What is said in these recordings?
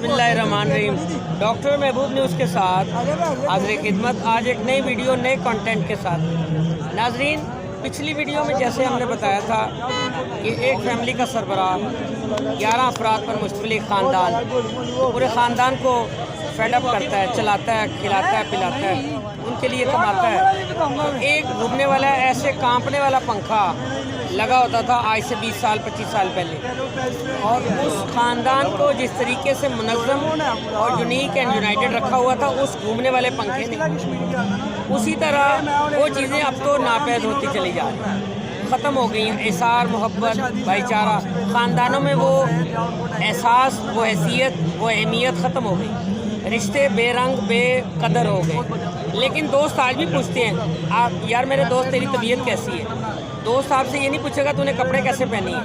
बिस्मिल्लाहिर्रहमानिर्रहीम। डॉक्टर महबूब न्यूज़ के साथ हाज़िर खिदमत आज एक नई वीडियो नए कंटेंट के साथ। नाजरीन, पिछली वीडियो में जैसे हमने बताया था कि एक फैमिली का सरबराह 11 अफराद पर मुश्तमिल एक ख़ानदान पूरे ख़ानदान को फेडअप करता है, चलाता है, खिलाता है, पिलाता है, उनके लिए कमाता है। एक घूमने वाला ऐसे कांपने वाला पंखा लगा होता था आज से 20 साल 25 साल पहले, और उस ख़ानदान को जिस तरीके से मुनज़्ज़म और यूनिक एंड यूनाइटेड रखा हुआ था उस घूमने वाले पंखे ने, उसी तरह वो चीज़ें अब तो नापैद होती चली जा रही हैं, ख़त्म हो गई हैं। एसार, मोहब्बत, भाईचारा, ख़ानदानों में वो एहसास, वो हैसियत, वो अहमियत ख़त्म हो गई। रिश्ते बेरंग बेकदर हो गए। लेकिन दोस्त आज भी पूछते हैं, आप यार मेरे दोस्त तेरी तबीयत कैसी है। दोस्त आपसे ये नहीं पूछेगा तूने कपड़े कैसे पहनी है,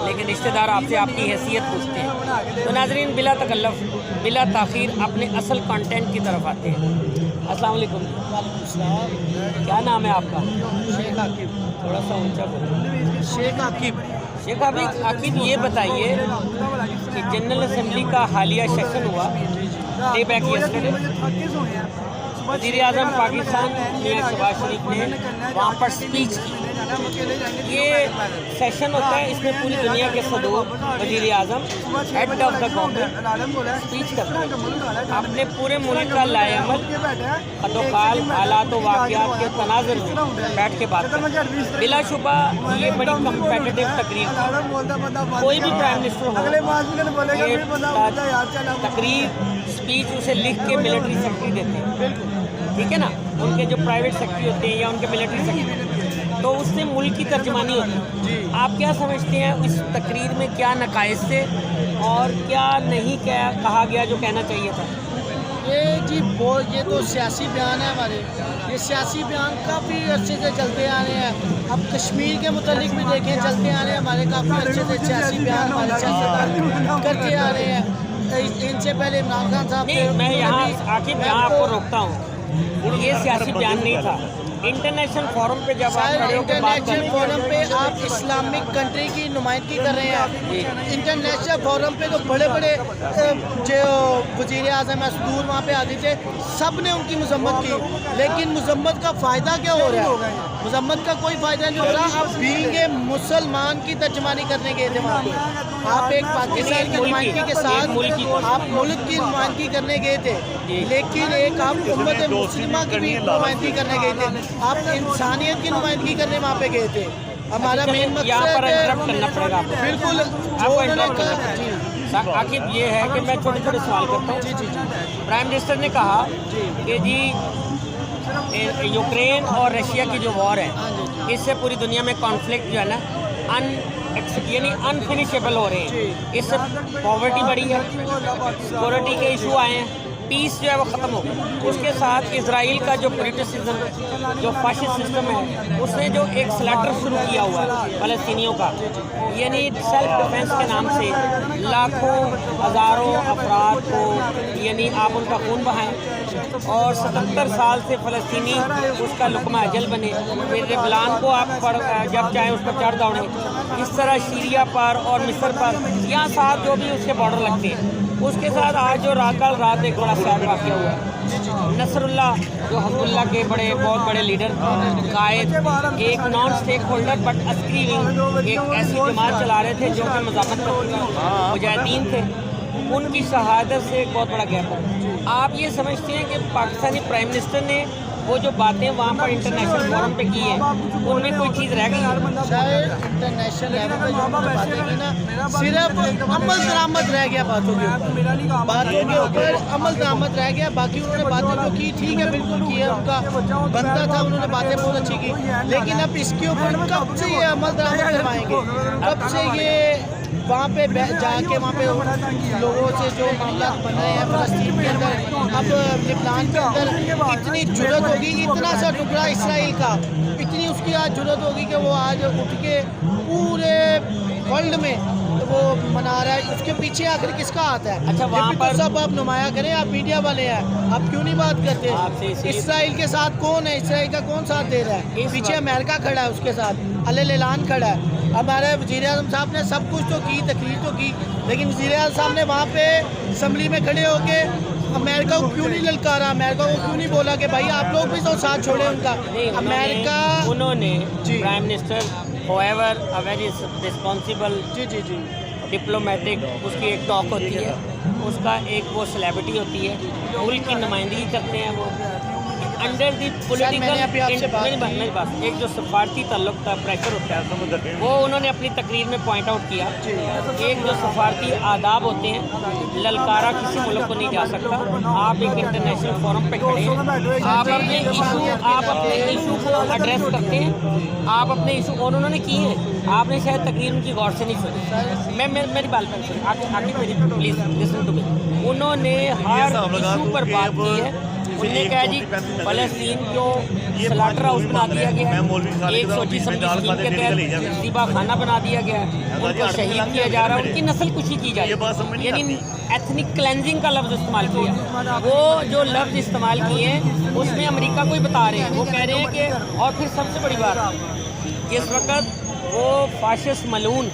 लेकिन रिश्तेदार आपसे आपकी हैसियत पूछते हैं। तो नाजरीन, बिला तकल्लुफ़ बिला ताख़ीर अपने असल कंटेंट की तरफ आते हैं। अस्सलाम वालेकुम। क्या नाम है आपका? शेख आकिब। थोड़ा सा ऊंचा बोलो। शेख आकिब। शेख आकिब, ये बताइए कि जनरल असम्बली का हालिया सेशन हुआ डे बैक यस्टरडे। वज़ीर आज़म पाकिस्तान मियां शहबाज शरीफ ने वहाँ पर स्पीच की। ये सेशन होता है, इसमें पूरी दुनिया के सदूर वज़ीर आज़म head of the government speech करते हैं, अपने पूरे मुल्क का लाएअमल खतोखाल हालात व वाक़ियात के तनाज़ुर में बैठ के बात करते हैं। बिलाशुबा ये बड़ी कम्पेटिटिव तकरीर थी। कोई भी प्राइम मिनिस्टर हो, ये तकरीर स्पीच उसे लिख के मिलिट्री सेक्रेटरी देते हैं, ठीक है ना, उनके जो प्राइवेट सेक्रेटरी होते हैं या उनके मिलिट्री सेक्रेटरी, तो उससे मुल्क की तर्जमानी होती है। आप क्या समझते हैं इस तकरीर में क्या नकाइस थे और क्या नहीं क्या कहा गया जो कहना चाहिए था? ये तो सियासी बयान है हमारे, ये सियासी बयान काफ़ी अच्छे से चलते आ रहे हैं। अब कश्मीर के मुतालिक भी देखें, चलते आ रहे हैं हमारे काफ़ी अच्छे से सियासी बयान हमारे सियासतदान करते आ रहे हैं। इनसे पहले इमरान खान साहब मैं यहाँ आखिर यहाँ आपको रोकता हूँ, ये सियासी बयान नहीं था। इंटरनेशनल फोरम पे जब आप खड़े होकर बात कर रहे हैं, फोरम पे आप इस्लामिक कंट्री की नुमाइंदगी कर रहे हैं। इंटरनेशनल फोरम पे तो बड़े बड़े जो वज़ीर आज़म मसदूर वहाँ पे आते थे, सब ने उनकी मजम्मत की, लेकिन मजम्मत का फ़ायदा क्या हो रहा है? मजम्मत का कोई फ़ायदा नहीं हो रहा। आप बीइंग मुसलमान की तर्जमानी करने गए थे वहाँ पे, आप एक पाकिस्तान की नुमाइंदगी के साथ आप मुल्क की नुमाइंदगी करने गए थे, लेकिन एक आप उम्मत मुस्लिमा की भी नुमाइंदगी करने गए थे, आप इंसानियत की नुमाइंदगी करने वहाँ पे गए थे। हमारा मेन मकसद करना पड़ेगा बिल्कुल आखिर ये है कि मैं छोटे छोटे सवाल करता हूँ। प्राइम मिनिस्टर ने कहा कि जी यूक्रेन और रशिया की जो वॉर है, इससे पूरी दुनिया में कॉन्फ्लिक्ट जो है ना यानी अनफिनिशेबल हो रहे हैं। इससे पॉवर्टी बढ़ी है, सिक्योरिटी के इशू आए हैं, पीस जो है वो ख़त्म हो गई। उसके साथ इजराइल का जो ब्रिटिशिज्म, जो फाशिस्ट सिस्टम है, उसने जो एक स्लैटर शुरू किया हुआ है फ़लस्तीनियों का, यानी सेल्फ डिफेंस के नाम से लाखों हज़ारों अफराद को यानी आप उनका खून बहाएं और 77 साल से फ़लस्तीनी उसका लुक़मा अजल बने, फिर रेबलान को आप जब चाहें उस पर चढ़ दौड़ें। इस तरह सीरिया पर और मिस्र पर, यहाँ साथ जो भी उसके बॉर्डर लगते हैं, उसके साथ आज जो कल रात एक बड़ा सैड वाक़या हुआ है। नसरुल्लाह जो हिज़्बुल्लाह के बहुत बड़े लीडर कायद, एक नॉन स्टेक होल्डर बट अस्करी विंग, एक ऐसी जमात चला रहे थे जो कि मज़ाक़त मुजाहिदीन थे, उनकी शहादत से एक बहुत बड़ा गैप है। आप ये समझते हैं कि पाकिस्तानी प्राइम मिनिस्टर ने वो जो बातें वहाँ पर इंटरनेशनल फोरम पे की है, उनमें कोई चीज़ रह गई? इंटरनेशनल लेवल पे जो बातें की ना, सिर्फ अमल दरामद रह गया बातों के ऊपर अमल दरामद रह गया। बाकी उन्होंने बातें जो की ठीक है, बिल्कुल की है, उनका बनता था, उन्होंने बातें बहुत अच्छी की, लेकिन अब इसके ऊपर कब से ये अमल दरामद करवाएंगे? कब से ये वहाँ पे जाके वहाँ पे लोगों से जो मामला बन रहे हैं फ़लस्तीन के अंदर, अब लिबनान के अंदर इतनी जुर्रत होगी, इतना सा टुकड़ा इसराइल का, इतनी उसकी आज जुर्रत होगी कि वो आज उठ के पूरे वर्ल्ड में वो मना रहा है। उसके पीछे आखिर किसका हाथ है? अच्छा, वहाँ पर सब आप नुमाया करें, आप मीडिया वाले हैं, आप क्यों नहीं बात करते? इसराइल के साथ कौन है? इसराइल का कौन साथ दे रहा है? पीछे अमेरिका खड़ा है, उसके साथ अल-ऐलान खड़ा है। हमारे वज़ीर आज़म साहब ने सब कुछ तो की, तकरीर तो की, लेकिन वज़ीर आज़म साहब ने वहाँ पे असम्बली में खड़े होके अमेरिका को क्यों नहीं ललकारा, अमेरिका को क्यों नहीं बोला कि भाई आप लोग भी तो साथ छोड़े उनका। अमेरिका उन्होंने जी। Prime minister however a very responsible जी जी जी डिप्लोमेटिक, उसकी एक टॉक होती है, उसका एक वो सेलिब्रिटी होती है, मुल्क की नुमाइंदगी करते हैं वो अंडर दी मैंने अभी आपसे बात पॉलिटिकल। मेरी बात, एक जो सफारती ताल्लुक का प्रेशर होता है वो उन्होंने अपनी तकरीर में पॉइंट आउट किया। एक जो सफारती आदाब होते हैं, ललकारा किसी मुल्क को नहीं जा सकता। आप एक इंटरनेशनल फोरम पे खड़े हैं, आप अपने इशू को एड्रेस करते हैं, आप अपने इशू, और उन्होंने किए हैं। आपने शायद तकरीर उनकी गौर से नहीं सुनी। मेरी बात पर सुनी, आगे मेरी प्लीज लिसन टू मी। उन्होंने हर इशू पर बात की है। उन्होंने कहा जी फलस्तीन को स्लाटर हाउस बना दिया गया है, 100 स्कीम के तहत ज़िबा खाना बना दिया गया है, उनको शहीद किया जा रहा है, उनकी नस्ल कुशी की जा रही है, यानी एथनिक क्लेंजिंग का लफ्ज़ इस्तेमाल किया। वो जो लफ्ज़ इस्तेमाल किए हैं उसमें अमेरिका को ही बता रहे हैं। वो कह रहे हैं कि, और फिर सबसे बड़ी बात, जिस वक्त वो फाशिस्ट मलून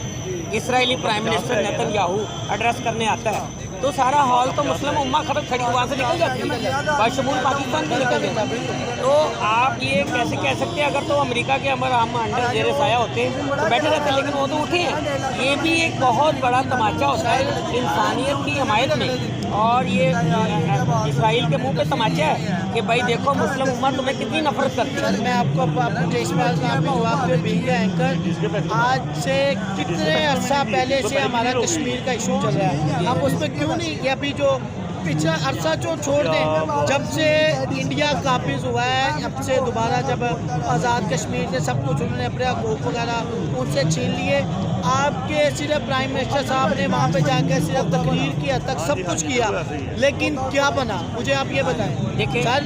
Israeli prime minister Netanyahu address करने आता है तो सारा हॉल तो मुस्लिम उम्मा खबर खड़ी वहाँ से निकल जाती है, बशमूल पाकिस्तान भी निकल जाता है। तो आप ये कैसे कह सकते हैं, अगर तो अमेरिका के हम अंडर जेर साया होते तो बैठे रहते, लेकिन वो तो उठे हैं। ये भी एक बहुत बड़ा तमाचा होता है इंसानियत की हमायत में, और ये इसराइल के मुंह पे तमाचा है कि भाई देखो मुस्लिम उम्मा तुम्हें कितनी नफरत करती है। मैं आपको मुझे इस बात का जवाब दे भैया एंकर, आज से कितने अरसा पहले से हमारा कश्मीर का इशू चल रहा है, हम उस पर क्यों नहीं, या भी जो पिछला अरसा जो छोड़ दें, जब से इंडिया काबिज हुआ है, अब से दोबारा जब आज़ाद कश्मीर से सब कुछ उन्होंने अपने हकूक़ वगैरह उनसे छीन लिए, आपके सिर्फ प्राइम मिनिस्टर साहब ने वहाँ पे जाकर सिर्फ तकरीर की हद तक सब कुछ किया, लेकिन क्या बना, मुझे आप ये बताएं। देखिए सर,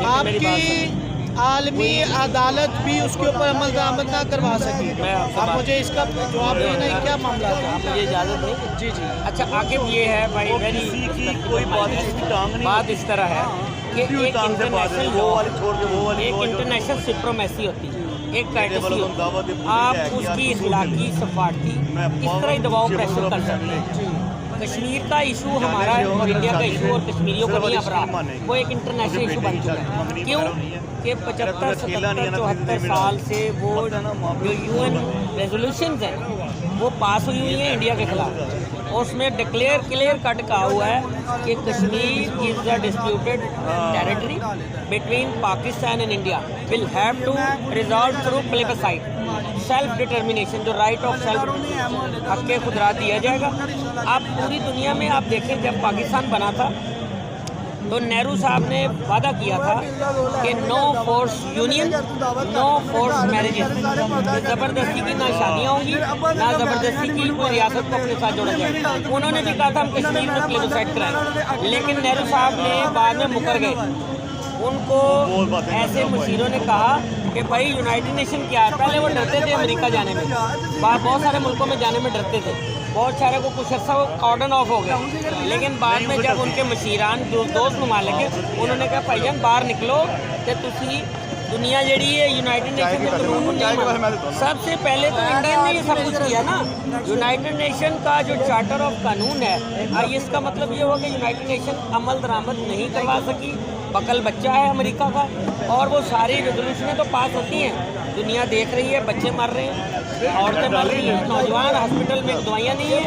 आपकी आलमी अदालत भी उसके ऊपर अमल दरामद ना करवा सकी, आप मुझे इसका जवाब देना है, क्या मामला है? आप मुझे इजाज़त दें। जी जी। अच्छा, आगे ये है भाई, वेरी कोई बात इस तरह है कि एक इंटरनेशनल सुप्रीमेसी होती है, एक कैटेगरी होती है, आप उसकी इखलाकी सफारती इस तरह ही दबाव प्रेशर कर सकते हैं। कश्मीर का इशू हमारा और इंडिया का इशू और कश्मीरियों को नहीं अब रहा, वो एक इंटरनेशनल इशू बन चुका है। क्यों कि 75, 77, 74 साल से वो जो UN रेजोल्यूशंस हैं वो पास हुई हुई हैं इंडिया के खिलाफ, और उसमें क्लियर कट कहा हुआ है कि Kashmir is the disputed territory between Pakistan and India will have to resolve through plebiscite, self determination, जो राइट ऑफ सेल्फ हक़ खुदरा दिया जाएगा। आप पूरी दुनिया में आप देखें, जब पाकिस्तान बना था तो नेहरू साहब ने वादा किया था कि no force union, no force marriages, ज़बरदस्ती की ना शादियाँ होंगी ना ज़बरदस्ती की कोई रियासत को अपने साथ जोड़ा जाएगा। उन्होंने भी कहा था हम कश्मीर में प्लेबसाइट कराएं, लेकिन नेहरू साहब ने बाद में मुकर गए। उनको ऐसे मुशीरों ने कहा कि भाई यूनाइटेड नेशन क्या है, पहले वो डरते थे अमेरिका जाने में, बहुत सारे मुल्कों में जाने में डरते थे, बहुत सारे को कुछ अर्सा कॉर्डन ऑफ हो गया, लेकिन बाद में जब उनके मशीरान जो दोस्त ममालिक है उन्होंने कहा भाईजान बाहर निकलो तो तुसी दुनिया जड़ी है यूनाइटेड नेशन के कानून नहीं, सबसे पहले तो इंडिया ने ये सब कुछ किया ना। यूनाइटेड नेशन का जो चार्टर ऑफ कानून है, इसका मतलब ये हुआ कि यूनाइटेड नेशन अमल दरामद नहीं करवा सकी, बकल बच्चा है अमेरिका का, और वो सारी रेजोल्यूशनें तो पास होती हैं, दुनिया देख रही है, बच्चे मर रहे हैं, औरतें मर रही हैं, नौजवान हॉस्पिटल में दवाइयाँ नहीं है,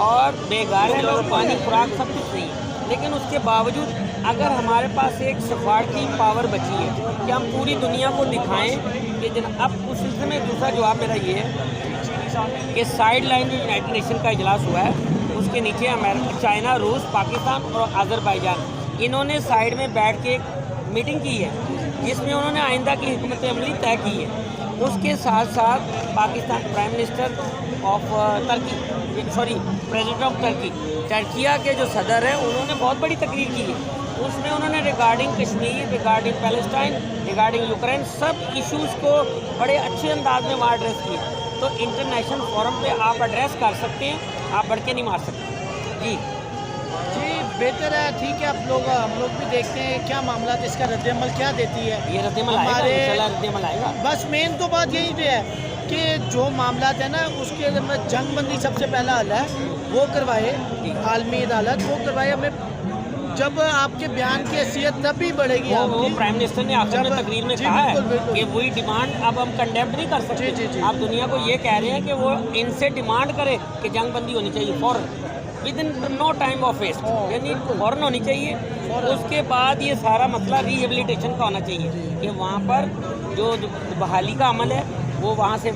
और बेघर हैं लोग, पानी खुराक सब कुछ नहीं है। लेकिन उसके बावजूद अगर हमारे पास एक सफारती पावर बची है कि हम पूरी दुनिया को दिखाएं कि अब उस सिलसिले में दूसरा जवाब मेरा ये है कि साइड लाइन जो यूनाइटेड नेशन का इजलास हुआ है उसके नीचे अमेरिका, चाइना, रूस, पाकिस्तान और अज़रबैजान, इन्होंने साइड में बैठ के एक मीटिंग की है जिसमें उन्होंने आइंदा की हिकमत अमली तय की है। उसके साथ साथ Pakistan prime minister of president of Türkiye के जो सदर हैं उन्होंने बहुत बड़ी तकरीर की है। उसमें उन्होंने regarding Kashmir, regarding Palestine, regarding Ukraine सब इश्यूज़ को बड़े अच्छे अंदाज में वहाँ एड्रेस किया। तो इंटरनेशनल फोरम पे आप एड्रेस कर सकते हैं, आप बढ़ के नहीं मार सकते। जी बेहतर है, ठीक है। हम लोग भी देखते हैं क्या मामला इसका रद्दअमल क्या देती है। ये रद्दअमल आएगा, इंशाल्लाह रद्दअमल आएगा। बस मेन तो बात यही पे है کہ جو معاملات ہیں نا اس کے میں جنگ بندی سب سے پہلا حل ہے وہ کروائے عالمی عدالت، وہ کروائے. ہمیں جب آپ کے بیان کی حیثیت تب بھی بڑھے گی. وہ پرائم منسٹر نے آخر میں تقریر میں کہا ہے کہ وہی ڈیمانڈ اب ہم کنڈیمن نہیں کر سکتے. آپ دنیا کو یہ کہہ رہے ہیں کہ وہ ان سے ڈیمانڈ کرے کہ جنگ بندی ہونی چاہیے فوراً within no time of waste, یعنی فوراً ہونی چاہیے. اس کے بعد یہ سارا مسئلہ ریہیبلیٹیشن کا ہونا چاہیے کہ وہاں پر جو بحالی کا عمل ہے وہ وہاں سے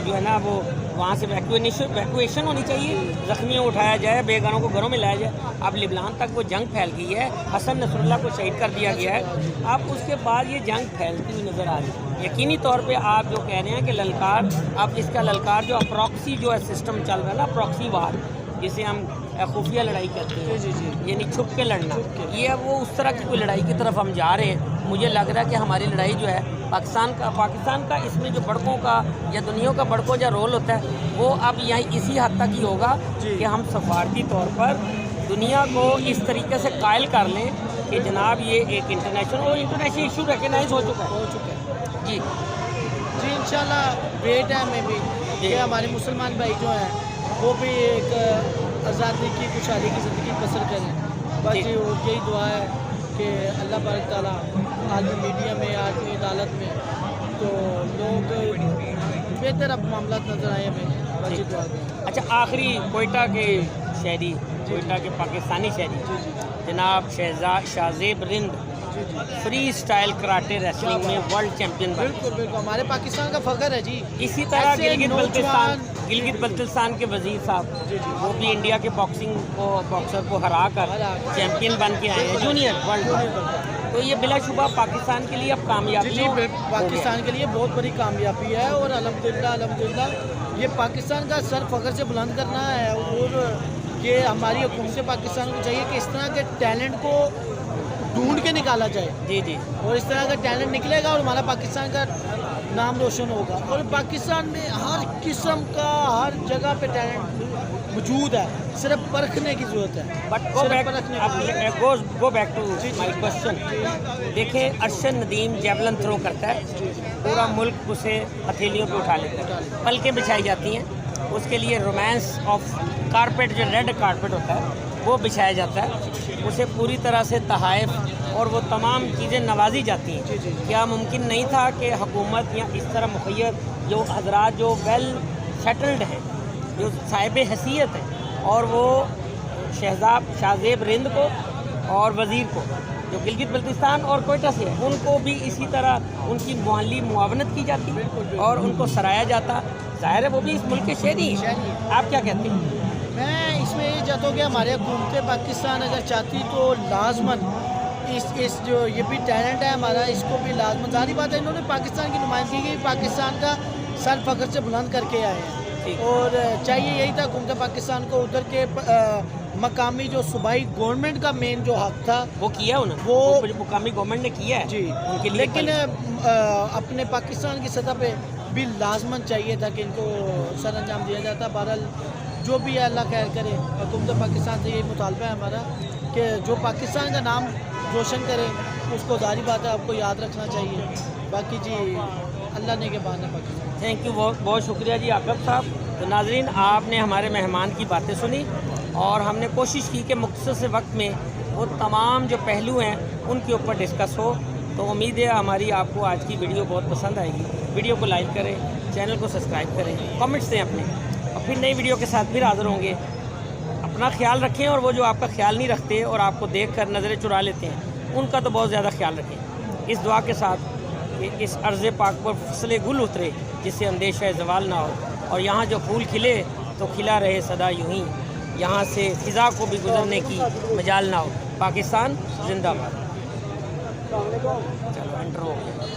جو ہے نا وہ وہاں سے ویکویشن ہونی چاہیے، زخمیوں کو اٹھایا جائے، بے گھروں کو گھروں میں لایا جائے. اب لبنان تک وہ جنگ پھیل گئی ہے، حسن نصر اللہ کو شہید کر دیا گیا ہے. اب اس کے بعد یہ جنگ پھیلتی ہوئی نظر آ رہی ہے. یقینی طور پہ آپ جو کہہ رہے ہیں کہ للکار، اب اس کا للکار جو اپروکسی جو ہے سسٹم چل رہا ہے نا، پروکسی وار جسے ہم خفیہ لڑائی کرتے ہیں، یعنی چھپ کے لڑنا، یہ اب وہ اس طرح کی کوئی لڑائی کی طرف ہم جا رہے ہیں. مجھے لگ رہا ہے کہ ہماری لڑائی جو ہے پاکستان کا اس میں جو بڑکوں کا یا دنیا کا بڑکوں جو رول ہوتا ہے وہ اب یہیں اسی حد تک ہی ہوگا کہ ہم سفارتی طور پر دنیا کو اس طریقے سے قائل کر لیں کہ جناب یہ ایک انٹرنیشنل ایشو ریکگنائز ہو چکا ہے. جی انشاءاللہ ویٹ ہے ہمیں بھی کہ ہمارے مسلمان بھائی جو ہیں وہ بھی ایک آزادی کی خوشحالی کی زندگی بسر کریں. باقی یہی دعا ہے کہ اللہ بارک تعالیٰ عالمی میڈیا میں، عالمی عدالت میں تو لوگ بہتر اب معاملات نظر آئے ہمیں. باقی دعا دیں. اچھا، آخری کوئٹہ کے شہری، کوئٹہ کے پاکستانی شہری جناب شہزیب رند فری اسٹائل کراٹے ریسلنگ میں ورلڈ چیمپئن بنے. بالکل ہمارے پاکستان کا فخر ہے جی. اسی طرح گلگت بلتستان کے وزیر صاحب وہ بھی انڈیا کے باکسر کو ہرا کر چیمپئن بن کے آئے ہیں جونیئر ورلڈ. تو یہ بلا شبہ پاکستان کے لیے اب کامیابی پاکستان کے لیے بہت بڑی کامیابی ہے. اور الحمدللہ یہ پاکستان کا سر فخر سے بلند کرنا ہے. اور یہ ہماری حکومت پاکستان کو چاہیے کہ اس طرح کے ٹیلنٹ کو ڈھونڈ کے نکالا جائے. جی اور اس طرح کا ٹیلنٹ نکلے گا اور ہمارا پاکستان کا نام روشن ہوگا. اور پاکستان میں ہر قسم کا ہر جگہ پہ ٹیلنٹ موجود ہے، صرف پرکھنے کی ضرورت ہے. But go back to my question. دیکھیں ارشد ندیم جیولن تھرو کرتا ہے، پورا ملک اسے ہتھیلیوں پہ اٹھا لیتا ہے، پلکیں بچھائی جاتی ہیں. اس کے لیے رومانس آف کارپیٹ جو ریڈ کارپیٹ ہوتا ہے وہ بچھایا جاتا ہے، اسے پوری طرح سے تحائف اور وہ تمام چیزیں نوازی جاتی ہیں. کیا ممکن نہیں تھا کہ حکومت یا اس طرح مخیر جو حضرات جو ویل سیٹلڈ ہیں، جو صاحب حیثیت ہیں، اور وہ شہزیب رند کو اور وزیر کو جو گلگت بلتستان اور کوئٹہ سے ہیں، ان کو بھی اسی طرح ان کی مالی معاونت کی جاتی اور ان کو سرایا جاتا. ظاہر ہے وہ بھی اس ملک کے شہری ہیں. آپ کیا کہتے ہیں؟ میں اس میں یہ چاہتا ہوں کہ ہمارے حکومت پاکستان اگر چاہتی تو لازماً اس جو یہ بھی ٹیلنٹ ہے ہمارا، اس کو بھی لازماً، ظاہری بات ہے انہوں نے پاکستان کی نمائندگی کی، پاکستان کا سر فخر سے بلند کر کے آئے ہیں. اور چاہیے یہی تھا حکومت پاکستان کو ادھر کے مقامی جو صوبائی گورنمنٹ کا مین جو حق تھا وہ کیا انہوں نے، وہ مقامی گورنمنٹ نے کیا ہے جی ان کے لیے. لیکن اپنے پاکستان کی سطح پہ بھی لازماً چاہیے تھا کہ ان کو سر انجام دیا جاتا. بہرحال جو بھی ہے اللہ خیر کرے. حکومت پاکستان سے یہی مطالبہ ہے ہمارا کہ جو پاکستان کا نام روشن کرے اس کو ظاہری بات ہے آپ کو یاد رکھنا چاہیے. باقی جی اللہ نے کے بعد ہے پاکستان. تھینک یو، بہت شکریہ جی عاقب صاحب. تو ناظرین، آپ نے ہمارے مہمان کی باتیں سنی اور ہم نے کوشش کی کہ مختصر سے وقت میں وہ تمام جو پہلو ہیں ان کے اوپر ڈسکس ہو. تو امید ہے ہماری آپ کو آج کی ویڈیو بہت پسند آئے گی. ویڈیو کو لائک کریں، چینل کو سبسکرائب کریں، کمنٹس دیں اپنے، اور پھر نئی ویڈیو کے ساتھ پھر حاضر ہوں گے. اپنا خیال رکھیں اور وہ جو آپ کا خیال نہیں رکھتے اور آپ کو دیکھ کر نظریں چرا لیتے ہیں ان کا تو بہت زیادہ خیال رکھیں. اس دعا کے ساتھ کہ اس ارض پاک پر فصل گل اترے جس سے اندیشہ زوال نہ ہو، اور یہاں جو پھول کھلے تو کھلا رہے سدا یوں ہی، یہاں سے خزاں کو بھی گزرنے کی مجال نہ ہو. پاکستان زندہ باد. چلو انٹر ہو گیا.